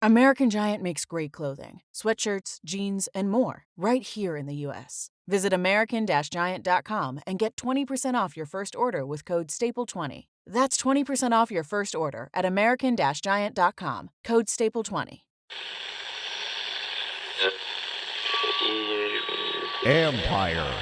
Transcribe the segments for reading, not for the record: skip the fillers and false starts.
American Giant makes great clothing, sweatshirts, jeans, and more right here in the U.S. Visit American-Giant.com and get 20% off your first order with code STAPLE20. That's 20% off your first order at American-Giant.com, code STAPLE20. Empire.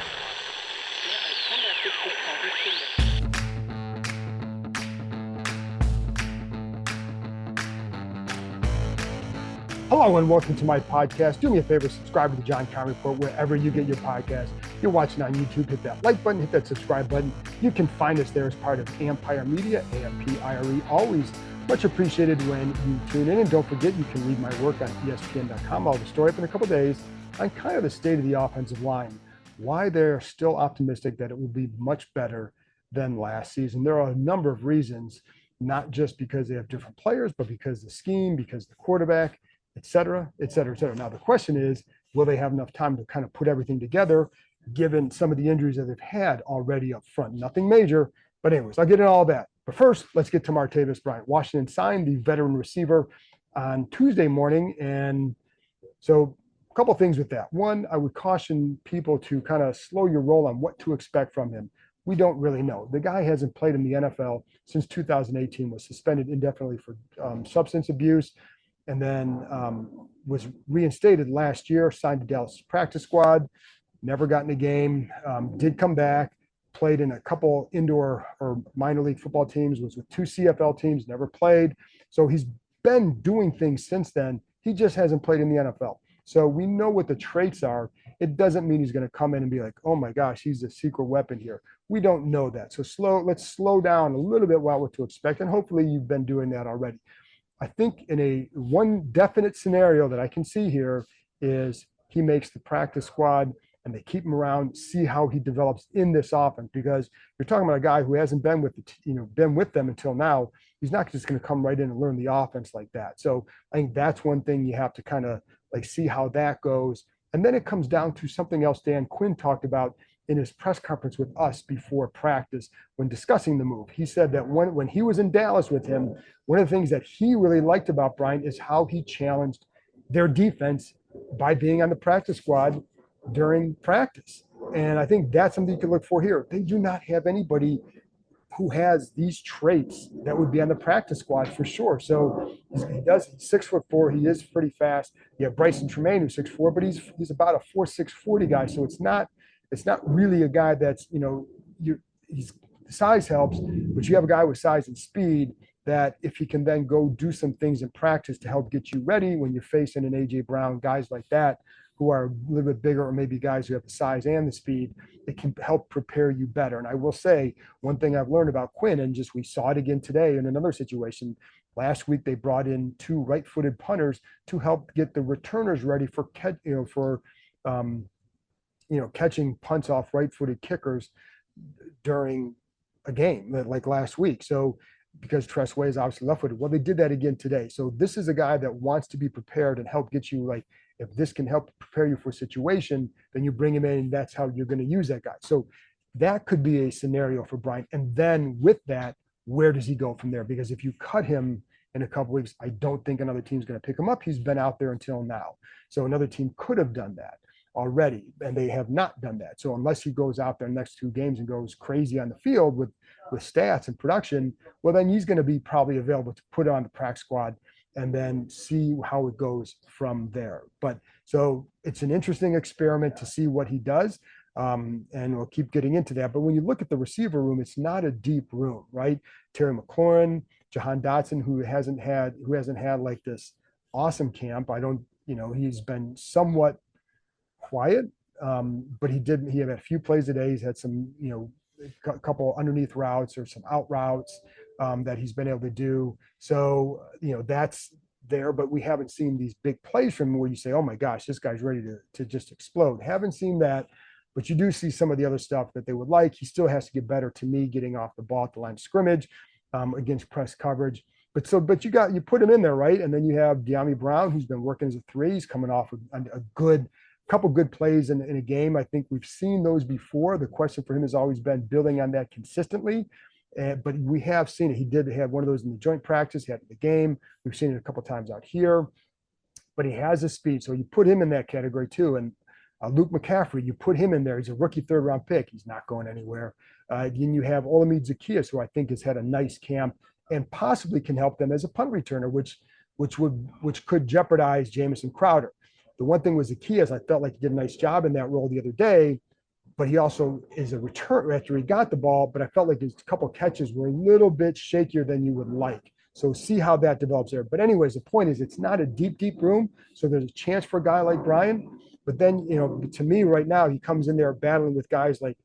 Hello and welcome to my podcast. Do me a favor, subscribe to the John Conn Report wherever you get your podcast. You're watching on YouTube, hit that like button, hit that subscribe button. You can find us there as part of Empire Media, AMPIRE. Always much appreciated when you tune in. And don't forget, you can read my work on ESPN.com. I'll have a story up in a couple of days on kind of the state of the offensive line, why they're still optimistic that it will be much better than last season. There are a number of reasons, not just because they have different players, but because the scheme, because the quarterback, et cetera, et cetera, et cetera. Now, the question is, will they have enough time to kind of put everything together, given some of the injuries that they've had already up front? Nothing major, but anyways, I'll get into all that. But first, let's get to Martavis Bryant. Washington signed the veteran receiver on Tuesday morning. And so a couple of things with that. One, I would caution people to kind of slow your roll on what to expect from him. We don't really know. The guy hasn't played in the NFL since 2018, was suspended indefinitely for substance abuse, and then was reinstated last year, signed to Dallas practice squad, never got in a game, did come back, played in a couple indoor or minor league football teams, was with two CFL teams, never played. So he's been doing things since then. He just hasn't played in the NFL. So we know what the traits are. It doesn't mean he's going to come in and be like, oh my gosh, he's a secret weapon here. We don't know that. So let's slow down a little bit about what to expect. And hopefully you've been doing that already. I think in a one definite scenario that I can see here is he makes the practice squad and they keep him around, see how he develops in this offense, because you're talking about a guy who hasn't been with been with them until now. He's not just going to come right in and learn the offense like that. So I think that's one thing you have to kind of like see how that goes. And then it comes down to something else Dan Quinn talked about in his press conference with us before practice when discussing the move. He said that when he was in Dallas with him, one of the things that he really liked about Bryant is how he challenged their defense by being on the practice squad during practice. And I think that's something you can look for here. They do not have anybody who has these traits that would be on the practice squad for sure. So he's 6'4". He is pretty fast. You have Bryson Tremaine, who's 6'4", but he's about a 4.6 40 guy. So it's not really a guy that's, he's size helps, but you have a guy with size and speed that if he can then go do some things in practice to help get you ready when you're facing an A.J. Brown, guys like that who are a little bit bigger, or maybe guys who have the size and the speed, it can help prepare you better. And I will say one thing I've learned about Quinn, and just we saw it again today in another situation. Last week they brought in two right-footed punters to help get the returners ready for catching punts off right-footed kickers during a game like last week. So because Tressway is obviously left-footed, well, they did that again today. So this is a guy that wants to be prepared and help get you, like, if this can help prepare you for a situation, then you bring him in and that's how you're going to use that guy. So that could be a scenario for Bryant. And then with that, where does he go from there? Because if you cut him in a couple weeks, I don't think another team's going to pick him up. He's been out there until now. So another team could have done that already, and they have not done that. So unless he goes out there next two games and goes crazy on the field with stats and production, well, then he's going to be probably available to put on the practice squad and then see how it goes from there. But so it's an interesting experiment to see what he does. And we'll keep getting into that. But when you look at the receiver room, it's not a deep room, right? Terry McLaurin, Jahan Dotson, who hasn't had like this awesome camp. He's been somewhat quiet, but he had a few plays a day. He's had some, a couple underneath routes or some out routes that he's been able to do. So, that's there, but we haven't seen these big plays from him where you say, oh my gosh, this guy's ready to just explode. Haven't seen that, but you do see some of the other stuff that they would like. He still has to get better, to me, getting off the ball at the line of scrimmage against press coverage. But you put him in there, right? And then you have De'Ami Brown, who's been working as a three. He's coming off a couple good plays in a game. I think we've seen those before. The question for him has always been building on that consistently. But we have seen it. He did have one of those in the joint practice. He had it in the game. We've seen it a couple of times out here. but he has the speed. So you put him in that category too. And Luke McCaffrey, you put him in there. He's a rookie 3rd-round pick. He's not going anywhere. Then you have Olamide Zaccheaus, who I think has had a nice camp and possibly can help them as a punt returner, which could jeopardize Jamison Crowder. The one thing with Zaccheaus, I felt like he did a nice job in that role the other day, but he also is a return after he got the ball, but I felt like his couple catches were a little bit shakier than you would like. So see how that develops there. But anyways, the point is it's not a deep room. So there's a chance for a guy like Bryant. But then, to me right now, he comes in there battling with guys like,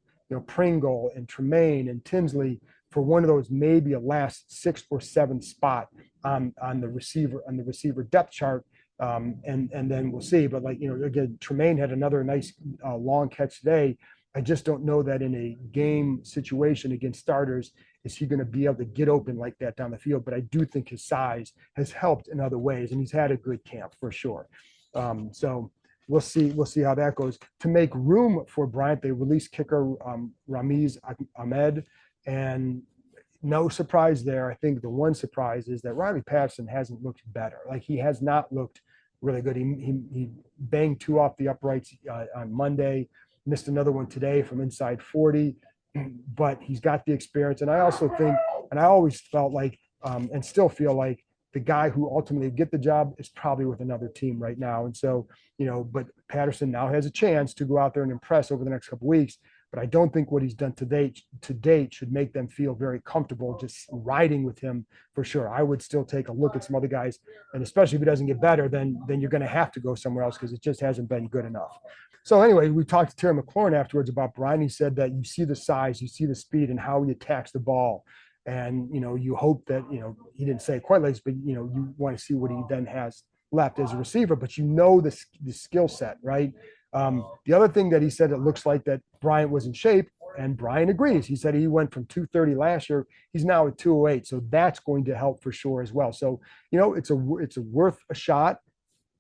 Pringle and Tremaine and Tinsley for one of those, maybe a last 6th or 7th spot on the receiver depth chart. And then we'll see. But again, Tremaine had another nice long catch today. I just don't know that in a game situation against starters, is he going to be able to get open like that down the field? But I do think his size has helped in other ways, and he's had a good camp for sure. So we'll see how that goes. To make room for Bryant, they released kicker Ramiz Ahmed, and no surprise there. I think the one surprise is that Riley Patterson hasn't looked better. Like, he has not looked really good. He banged 2 off the uprights on Monday. Missed another one today from inside 40, but he's got the experience. And I also think, and I always felt like, and still feel like, the guy who ultimately get the job is probably with another team right now. And so, but Patterson now has a chance to go out there and impress over the next couple of weeks. But I don't think what he's done to date should make them feel very comfortable just riding with him for sure. I would still take a look at some other guys, and especially if he doesn't get better, then you're going to have to go somewhere else because it just hasn't been good enough. So anyway, we talked to Terry McLaurin afterwards about Brian. He said that you see the size, you see the speed, and how he attacks the ball. And, you hope that, he didn't say it quite like this, but, you want to see what he then has left as a receiver, but the skill set, right? The other thing that he said, it looks like that Bryant was in shape, and Brian agrees. He said he went from 230 last year. He's now at 208. So that's going to help for sure as well. So, it's worth a shot.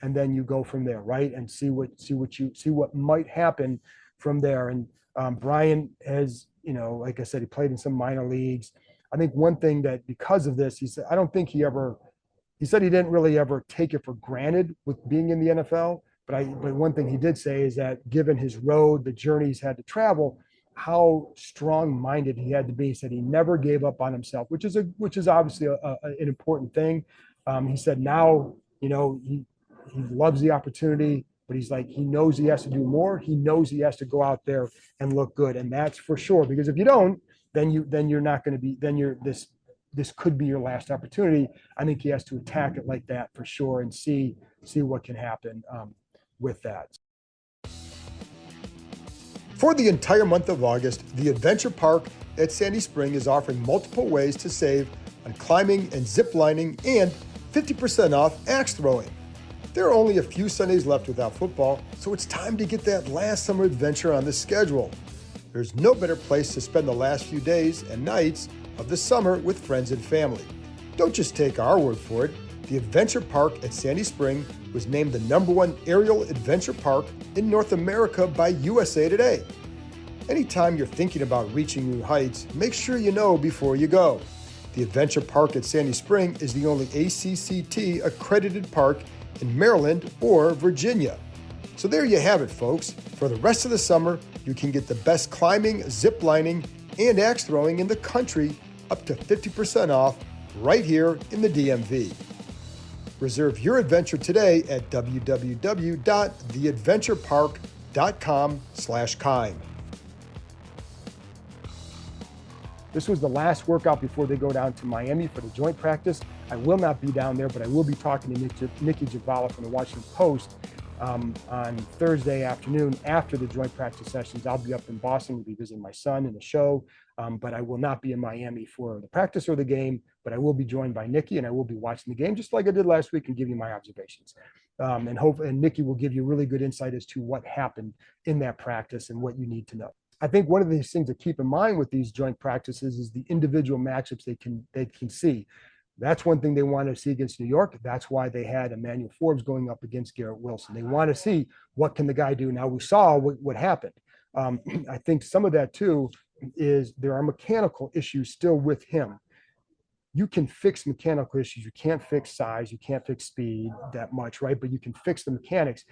And then you go from there, right? And see what might happen from there. And Brian has, like I said, he played in some minor leagues. I think one thing that because of this, he said, I don't think he said he didn't really ever take it for granted with being in the NFL. But one thing he did say is that given his road, the journey he's had to travel, how strong-minded he had to be. He said he never gave up on himself, which is obviously an important thing. He said now, he loves the opportunity, but he's like, he knows he has to do more. He knows he has to go out there and look good. And that's for sure, because if you don't, then you're not going to be, this could be your last opportunity. I think he has to attack it like that for sure and see what can happen with that. For the entire month of August, the Adventure Park at Sandy Spring is offering multiple ways to save on climbing and zip lining and 50% off axe throwing. There are only a few Sundays left without football, so it's time to get that last summer adventure on the schedule. There's no better place to spend the last few days and nights of the summer with friends and family. Don't just take our word for it. The Adventure Park at Sandy Spring was named the #1 aerial adventure park in North America by USA Today. Anytime you're thinking about reaching new heights, make sure you know before you go. The Adventure Park at Sandy Spring is the only ACCT accredited park in Maryland or Virginia. So there you have it, folks. For the rest of the summer, you can get the best climbing, zip lining, and axe throwing in the country, up to 50% off right here in the DMV. Reserve your adventure today at www.theadventurepark.com/Kime. This was the last workout before they go down to Miami for the joint practice. I will not be down there, but I will be talking to Nikki Javala from the Washington Post on Thursday afternoon after the joint practice sessions. I'll be up in Boston. We'll be visiting my son in the show, but I will not be in Miami for the practice or the game, but I will be joined by Nikki, and I will be watching the game just like I did last week and give you my observations. And Nikki will give you really good insight as to what happened in that practice and what you need to know. I think one of these things to keep in mind with these joint practices is the individual matchups they can see. That's one thing they want to see against New York. That's why they had Emmanuel Forbes going up against Garrett Wilson. They want to see what can the guy do. Now we saw what happened. I think some of that too is there are mechanical issues still with him. you can fix mechanical issues. You can't fix size, you can't fix speed that much, right? But you can fix the mechanics.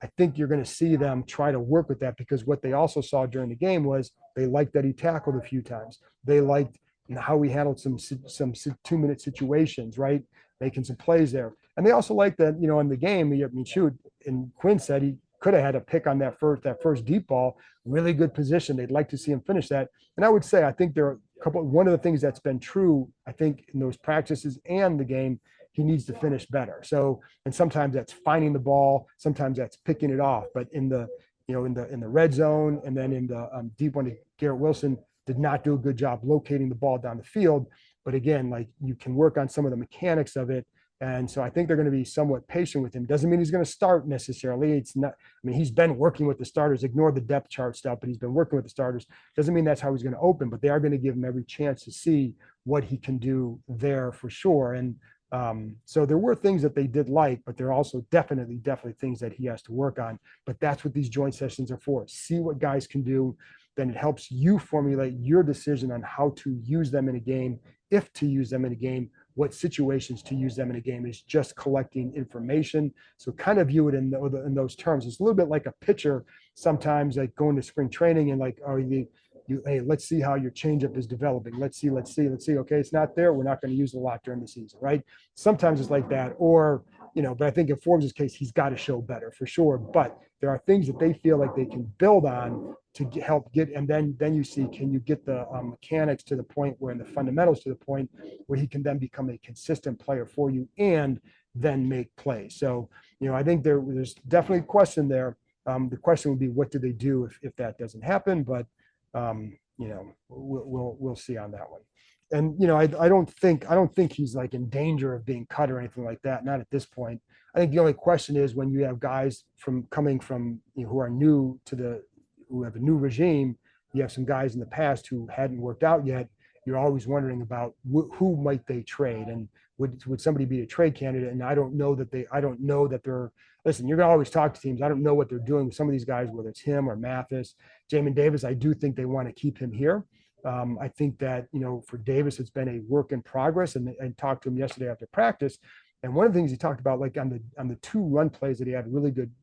I think you're going to see them try to work with that, because what they also saw during the game was they liked that he tackled a few times. They liked how he handled some 2-minute situations, right? Making some plays there. And they also liked that, in the game, I mean, shoot, and Quinn said he could have had a pick on that first deep ball, really good position. They'd like to see him finish that. And I would say, I think one of the things that's been true, I think, in those practices and the game, he needs to finish better. So, and sometimes that's finding the ball, sometimes that's picking it off. But in the red zone, and then in the deep one, Garrett Wilson did not do a good job locating the ball down the field. But again, like, you can work on some of the mechanics of it. And so I think they're going to be somewhat patient with him. Doesn't mean he's going to start necessarily. It's not, I mean, he's been working with the starters, ignore the depth chart stuff, but he's been working with the starters. Doesn't mean that's how he's going to open, but they are going to give him every chance to see what he can do there for sure. And so there were things that they did like, but there are also definitely things that he has to work on. But that's what these joint sessions are for. See what guys can do. Then it helps you formulate your decision on how to use them in a game, if to use them in a game, what situations to use them in a game. Is just collecting information. So kind of view it in those terms. It's a little bit like a pitcher sometimes, like going to spring training and like, hey, let's see how your changeup is developing. Let's see. Okay, it's not there. We're not going to use it a lot during the season, right? Sometimes it's like that. Or, but I think in Forbes' case, he's got to show better for sure. But there are things that they feel like they can build on to help get, and then you see, can you get the mechanics to the point where, and the fundamentals to the point where he can then become a consistent player for you and then make plays. So, I think there's definitely a question there. The question would be, what do they do if that doesn't happen? But we'll see on that one. And I don't think he's like in danger of being cut or anything like that. Not at this point. I think the only question is when you have guys coming from who are new to who have a new regime. You have some guys in the past who hadn't worked out yet. You're always wondering about who might they trade, and would somebody be a trade candidate? And I don't know that they're. Listen, you're gonna always talk to teams. I don't know what they're doing with some of these guys, whether it's him or Mathis, Jamin Davis. I do think they want to keep him here. I think that for Davis, it's been a work in progress. And talked to him yesterday after practice, and one of the things he talked about, like on the 2 run plays that he had,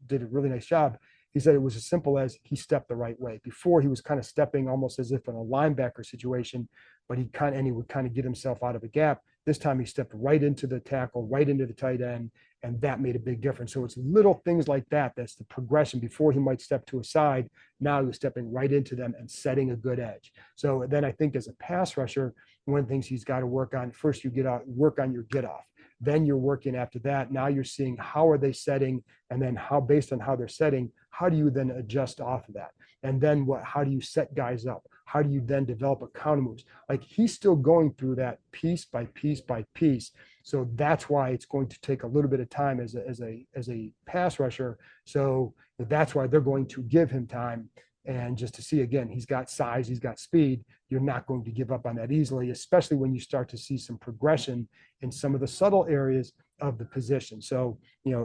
did a really nice job. He said it was as simple as he stepped the right way. Before, he was kind of stepping almost as if in a linebacker situation, but he would kind of get himself out of a gap. This time he stepped right into the tackle, right into the tight end, and that made a big difference. So it's little things like that. That's the progression. Before, he might step to a side. Now he was stepping right into them and setting a good edge. So then I think as a pass rusher, one of the things he's got to work on, first work on your get off. Then you're working after that. Now you're seeing how are they setting, and then based on how they're setting, how do you then adjust off of that? And then how do you set guys up? How do you then develop a counter moves? Like, he's still going through that piece by piece by piece. So that's why it's going to take a little bit of time as a pass rusher. So that's why they're going to give him time. And just to see, again, he's got size, he's got speed. You're not going to give up on that easily, especially when you start to see some progression in some of the subtle areas of the position. So,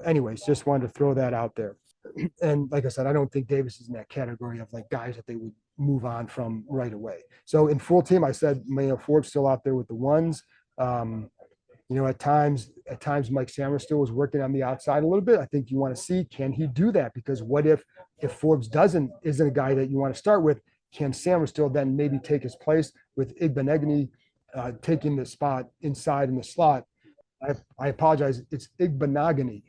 anyways, just wanted to throw that out there. And like I said, I don't think Davis is in that category of like guys that they would move on from right away. So in full team, I said, Forbes still out there with the ones. At times Mike Samerstill was working on the outside a little bit. I think you want to see, can he do that? Because what if Forbes isn't a guy that you want to start with, can Samerstill then maybe take his place with Igbenegany taking the spot inside in the slot? I apologize. It's Igbenegany.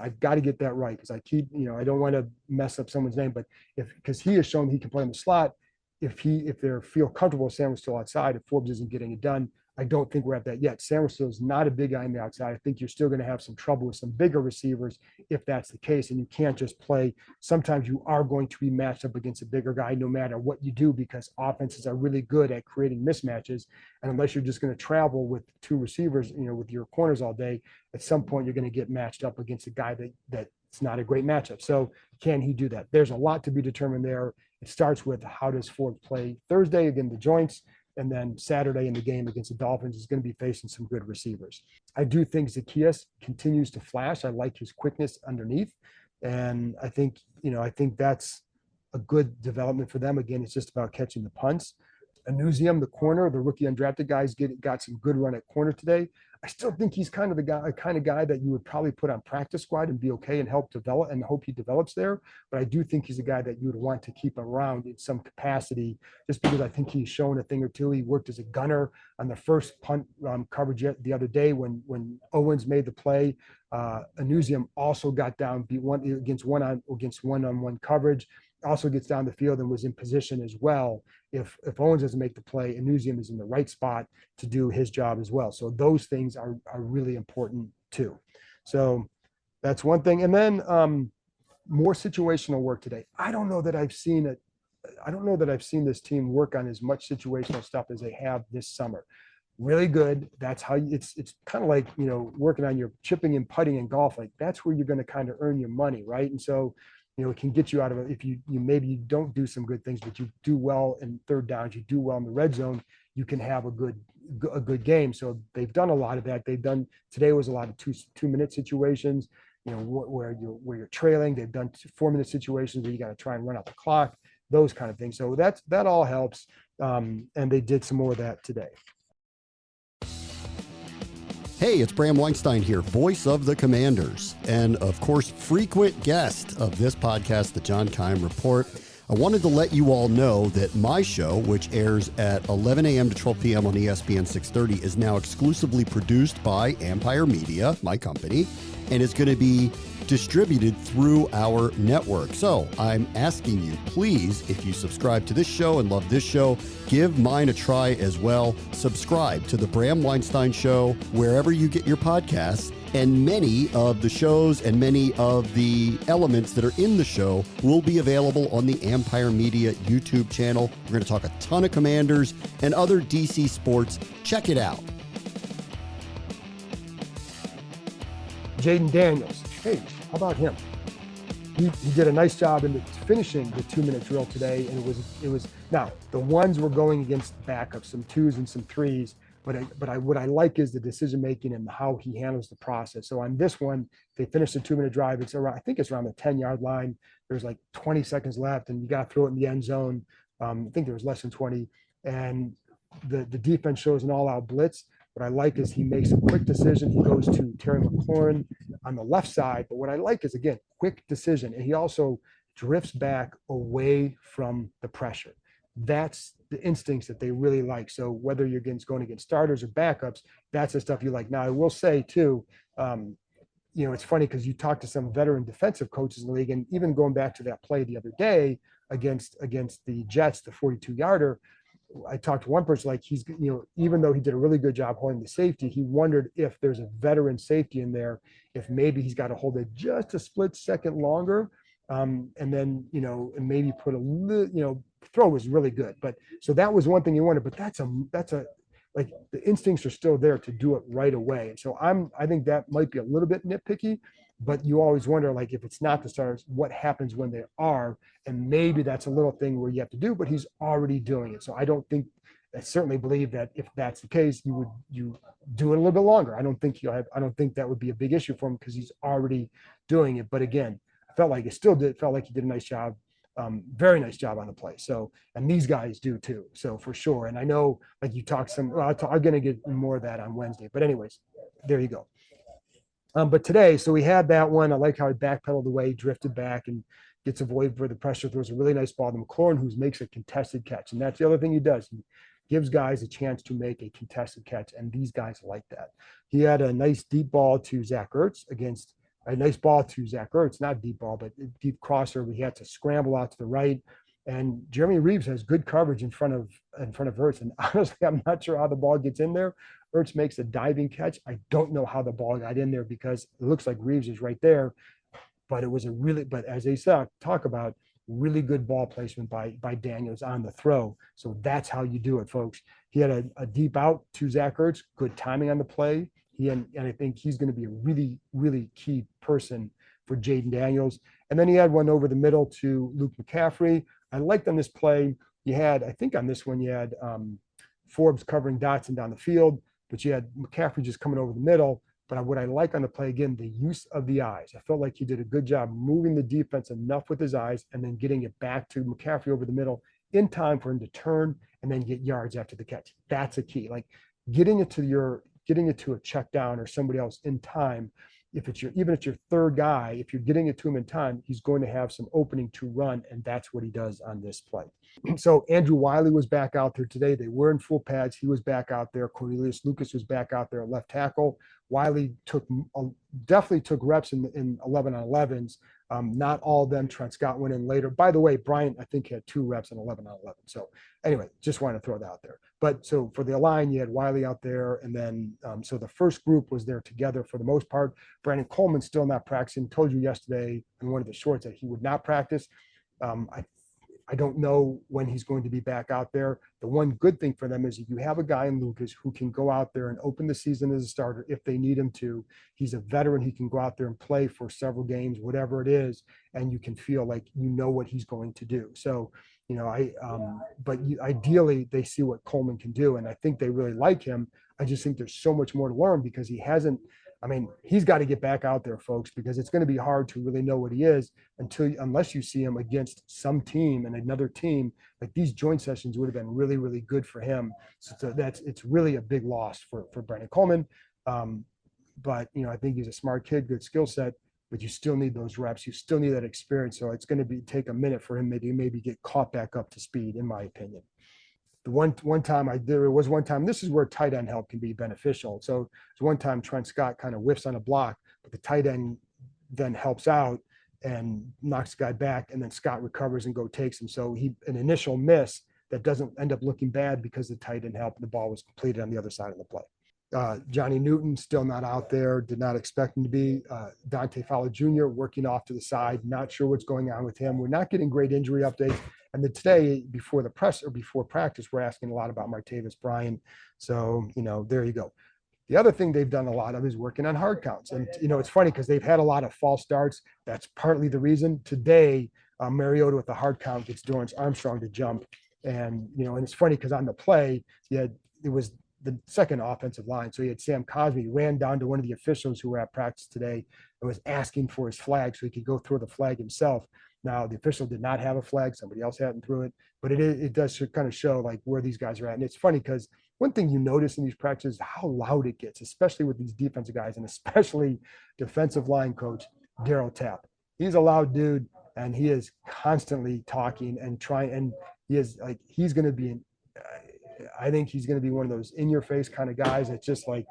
I've got to get that right because I keep, I don't want to mess up someone's name, but because he has shown he can play in the slot, if they feel comfortable with Samerstill outside, if Forbes isn't getting it done, I don't think we're at that yet. Samerstill is not a big guy on the outside. I think you're still going to have some trouble with some bigger receivers if that's the case. And you can't just play. Sometimes you are going to be matched up against a bigger guy no matter what you do, because offenses are really good at creating mismatches. And unless you're just going to travel with 2 receivers, with your corners all day, at some point you're going to get matched up against a guy that's not a great matchup. So can he do that? There's a lot to be determined there. It starts with how does Forbes play Thursday, again, the joints. And then Saturday in the game against the Dolphins is going to be facing some good receivers. I do think Zacchaeus continues to flash. I like his quickness underneath. And I think that's a good development for them. Again, it's just about catching the punts. Anusium, the corner, the rookie undrafted guys, got some good run at corner today. I still think he's kind of the kind of guy that you would probably put on practice squad and be okay and help develop and hope he develops there. But I do think he's a guy that you would want to keep around in some capacity, just because I think he's shown a thing or two. He worked as a gunner on the first punt coverage the other day when Owens made the play. Anusium also got down, beat against one-on-one coverage. Also gets down the field and was in position as well. If Owens doesn't make the play, Anusium is in the right spot to do his job as well. So those things are really important too. So that's one thing. And then more situational work today. I don't know that I've seen this team work on as much situational stuff as they have this summer. Really good. That's how it's kind of like, working on your chipping and putting in golf. Like that's where you're going to kind of earn your money, right? And so it can get you out of it if you maybe you don't do some good things, but you do well in third downs, you do well in the red zone, you can have a good game. So they've done a lot of that. Today was a lot of two-minute situations, where you're trailing. They've done 4-minute situations where you got to try and run out the clock, those kind of things. So that all helps. And they did some more of that today. Hey, it's Bram Weinstein here, voice of the Commanders, and of course, frequent guest of this podcast, the John Keim Report. I wanted to let you all know that my show, which airs at 11 a.m. to 12 p.m. on ESPN 630, is now exclusively produced by Empire Media, my company, and is going to be distributed through our network. So I'm asking you, please, if you subscribe to this show and love this show, give mine a try as well. Subscribe to the Bram Weinstein Show wherever you get your podcasts. And many of the shows and many of the elements that are in the show will be available on the Empire Media YouTube channel. We're going to talk a ton of Commanders and other DC sports. Check it out. Jaden Daniels. Hey, how about him? He did a nice job in finishing the 2-minute drill today, and it was now the ones were going against backups, some 2s and some 3s. But what I like is the decision making and how he handles the process. So on this one, they finished the 2-minute drive. I think it's around the 10-yard line. There's like 20 seconds left, and you got to throw it in the end zone. I think there was less than 20, and the defense shows an all-out blitz. What I like is he makes a quick decision. He goes to Terry McLaurin on the left side. But what I like is, again, quick decision. And he also drifts back away from the pressure. That's the instincts that they really like. So whether you're going against starters or backups, that's the stuff you like. Now, I will say, too, it's funny because you talk to some veteran defensive coaches in the league, and even going back to that play the other day against the Jets, the 42-yarder, I talked to one person, like he's, even though he did a really good job holding the safety, he wondered if there's a veteran safety in there, if maybe he's got to hold it just a split second longer. And then, and maybe put a little, throw was really good. But so that was one thing you wondered, but that's like the instincts are still there to do it right away. And so I think that might be a little bit nitpicky, but you always wonder, like, if it's not the starters, what happens when they are? And maybe that's a little thing where you have to do, but he's already doing it. So I certainly believe that if that's the case, you do it a little bit longer. I don't think that would be a big issue for him because he's already doing it. But again, felt like he did a nice job, very nice job on the play. So, and these guys do too. So for sure. And I know, like you talked I'm going to get more of that on Wednesday, but anyways, there you go. But today, so we had that one. I like how he backpedaled away, drifted back, and gets avoided for the pressure. Throws a really nice ball to McLaurin, who makes a contested catch. And that's the other thing he does. He gives guys a chance to make a contested catch, and these guys like that. He had a nice deep ball to Zach Ertz not deep ball, but deep crosser. We had to scramble out to the right. And Jeremy Reeves has good coverage in front of Ertz. And honestly, I'm not sure how the ball gets in there. Ertz makes a diving catch. I don't know how the ball got in there because it looks like Reeves is right there. But it was but as they talk about, really good ball placement by Daniels on the throw. So that's how you do it, folks. He had a deep out to Zach Ertz, good timing on the play. And I think he's going to be a really, really key person for Jaden Daniels. And then he had one over the middle to Luke McCaffrey. I liked on this play, I think on this one, you had Forbes covering Dotson down the field, but you had McCaffrey just coming over the middle. But what I like on the play, again, the use of the eyes. I felt like he did a good job moving the defense enough with his eyes and then getting it back to McCaffrey over the middle in time for him to turn and then get yards after the catch. That's a key. Like getting it to a check down or somebody else in time. Even if it's your third guy, if you're getting it to him in time, he's going to have some opening to run, and that's what he does on this play. So Andrew Wiley was back out there today. They were in full pads. He was back out there. Cornelius Lucas was back out there at left tackle. Wiley definitely took reps in 11 on 11s. Not all of them. Trent Scott went in later. By the way, Bryant, I think, had 2 reps in 11 on 11. So anyway, just wanted to throw that out there. But so for the line, you had Wiley out there. And then, so the first group was there together for the most part. Brandon Coleman still not practicing. Told you yesterday in one of the shorts that he would not practice. I don't know when he's going to be back out there. The one good thing for them is you have a guy in Lucas who can go out there and open the season as a starter if they need him to. He's a veteran. He can go out there and play for several games, whatever it is, and you can feel like you know what he's going to do. So, ideally they see what Coleman can do, and I think they really like him. I just think there's so much more to learn because he's got to get back out there, folks, because it's going to be hard to really know what he is unless you see him against some team and another team. Like these joint sessions would have been really, really good for him. So it's really a big loss for Brandon Coleman. But I think he's a smart kid, good skill set, but you still need those reps. You still need that experience. So it's going to take a minute for him maybe get caught back up to speed, in my opinion. There was one time, this is where tight end help can be beneficial. So it's one time Trent Scott kind of whiffs on a block, but the tight end then helps out and knocks the guy back, and then Scott recovers and takes him. So an initial miss that doesn't end up looking bad because the tight end helped and the ball was completed on the other side of the play. Johnny Newton still not out there, did not expect him to be. Dante Fowler Jr. working off to the side, not sure what's going on with him. We're not getting great injury updates. And then today, before practice, we're asking a lot about Martavis Bryant. So, there you go. The other thing they've done a lot of is working on hard counts. And, it's funny because they've had a lot of false starts. That's partly the reason. Today, Mariota with the hard count gets Dorrance Armstrong to jump. And, and it's funny because on the play, it was the second offensive line. So he had Sam Cosmi ran down to one of the officials who were at practice today and was asking for his flag so he could go throw the flag himself. Now, the official did not have a flag. Somebody else hadn't threw it. But it does kind of show like where these guys are at. And it's funny because one thing you notice in these practices is how loud it gets, especially with these defensive guys and especially defensive line coach Darryl Tapp. He's a loud dude and he is constantly talking and trying. And he's going to be I think he's going to be one of those in-your-face kind of guys that's just like,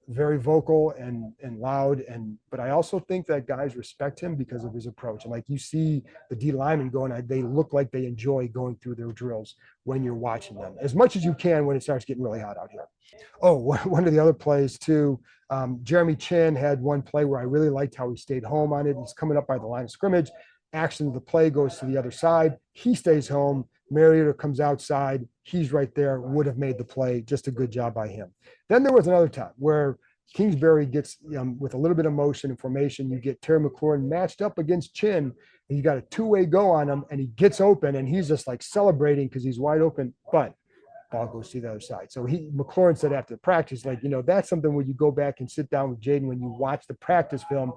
very vocal and loud. But I also think that guys respect him because of his approach. And like you see the D linemen they look like they enjoy going through their drills when you're watching them as much as you can when it starts getting really hot out here. Oh, one of the other plays too, Jeremy Chin had one play where I really liked how he stayed home on it. He's coming up by the line of scrimmage. Action of the play goes to the other side. He stays home. Mariota comes outside. He's right there, would have made the play. Just a good job by him. Then there was another time where Kingsbury gets, with a little bit of motion and formation, you get Terry McLaurin matched up against Chin. And you got a two-way go on him, and he gets open, and he's just like celebrating because he's wide open, but ball goes to the other side. So McLaurin said after the practice, that's something where you go back and sit down with Jaden when you watch the practice film.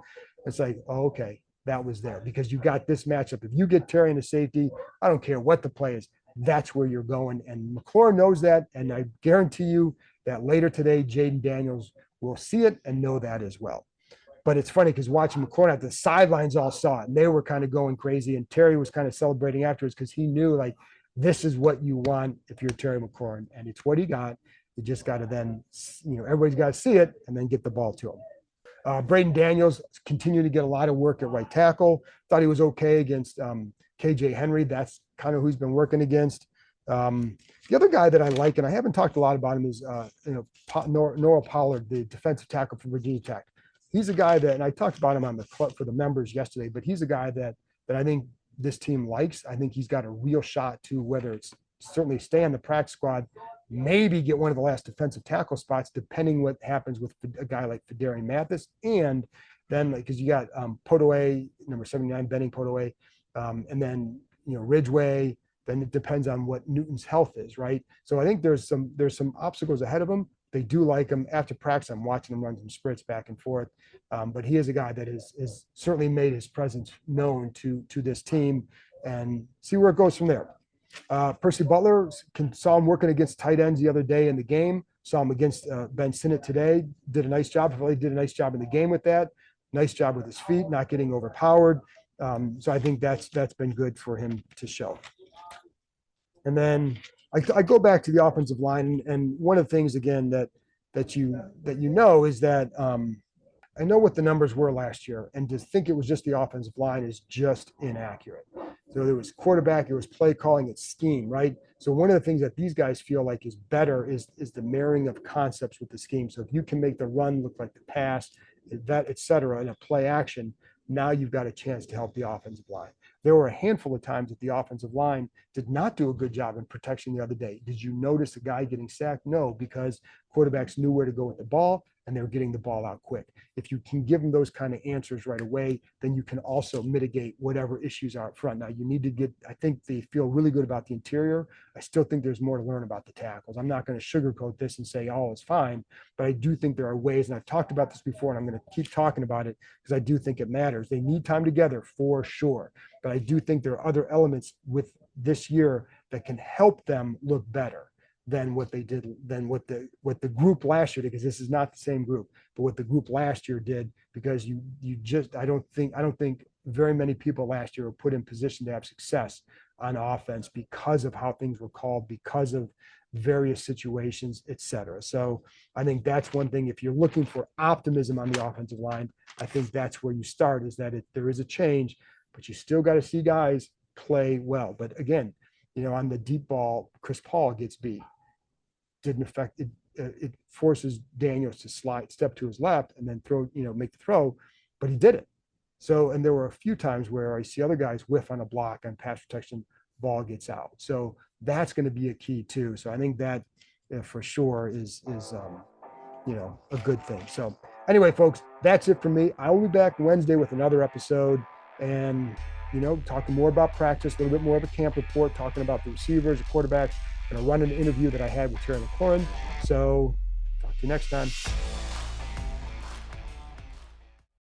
It's like, oh, okay. That was there because you got this matchup. If you get Terry in the safety, I don't care what the play is, that's where you're going. And McLaurin knows that. And I guarantee you that later today, Jaden Daniels will see it and know that as well. But it's funny because watching McLaurin at the sidelines all saw it and they were kind of going crazy. And Terry was kind of celebrating afterwards because he knew this is what you want if you're Terry McLaurin. And it's what he got. You just got to then, everybody's got to see it and then get the ball to him. Braden Daniels continued to get a lot of work at right tackle. Thought he was okay against KJ Henry. That's kind of who he's been working against. The other guy that I like, and I haven't talked a lot about him, is Noah Pollard, the defensive tackle from Virginia Tech. He's a guy that, and I talked about him on the club for the members yesterday, but he's a guy that I think this team likes. I think he's got a real shot to whether it's certainly stay on the practice squad, maybe get one of the last defensive tackle spots, depending what happens with a guy like Fedarian Mathis. And then, because you got Podaway, number 79, Benning Podaway, and then, Ridgeway. Then it depends on what Newton's health is, right? So I think there's some obstacles ahead of him. They do like him. After practice, I'm watching him run some sprints back and forth. But he is a guy that is certainly made his presence known to this team, and see where it goes from there. Percy Butler saw him working against tight ends the other day in the game. Saw him against Ben Sinnott today. Did a nice job. Really did a nice job in the game with that. Nice job with his feet, not getting overpowered. So I think that's been good for him to show. And then I go back to the offensive line, and one of the things again that you know is that I know what the numbers were last year, and to think it was just the offensive line is just inaccurate. So there was quarterback, it was play calling, it's scheme, right? So one of the things that these guys feel like is better is the marrying of concepts with the scheme. So if you can make the run look like the pass, that, et cetera, in a play action, now you've got a chance to help the offensive line. There were a handful of times that the offensive line did not do a good job in protection the other day. Did you notice a guy getting sacked? No, because quarterbacks knew where to go with the ball and they were getting the ball out quick. If you can give them those kind of answers right away, then you can also mitigate whatever issues are up front. Now you need to get, I think they feel really good about the interior. I still think there's more to learn about the tackles. I'm not going to sugarcoat this and say, oh, it's fine, but I do think there are ways, and I've talked about this before, and I'm going to keep talking about it because I do think it matters. They need time together for sure, but I do think there are other elements with this year that can help them look better than what they did, than what the group last year did, because this is not the same group, but what the group last year did, because you just, I don't think very many people last year were put in position to have success on offense because of how things were called, because of various situations, et cetera. So I think that's one thing. If you're looking for optimism on the offensive line, I think that's where you start, is that there is a change, but you still got to see guys play well. But again, on the deep ball, Chris Paul gets beat. Didn't affect it. It forces Daniels to step to his left and then make the throw, but he did it. So, and there were a few times where I see other guys whiff on a block on pass protection, ball gets out. So that's going to be a key too. So I think that for sure is a good thing. So anyway, folks, that's it for me. I will be back Wednesday with another episode, and talking more about practice, a little bit more of a camp report, talking about the receivers, the quarterbacks. Going to run an interview that I had with Terry McLaurin. So talk to you next time.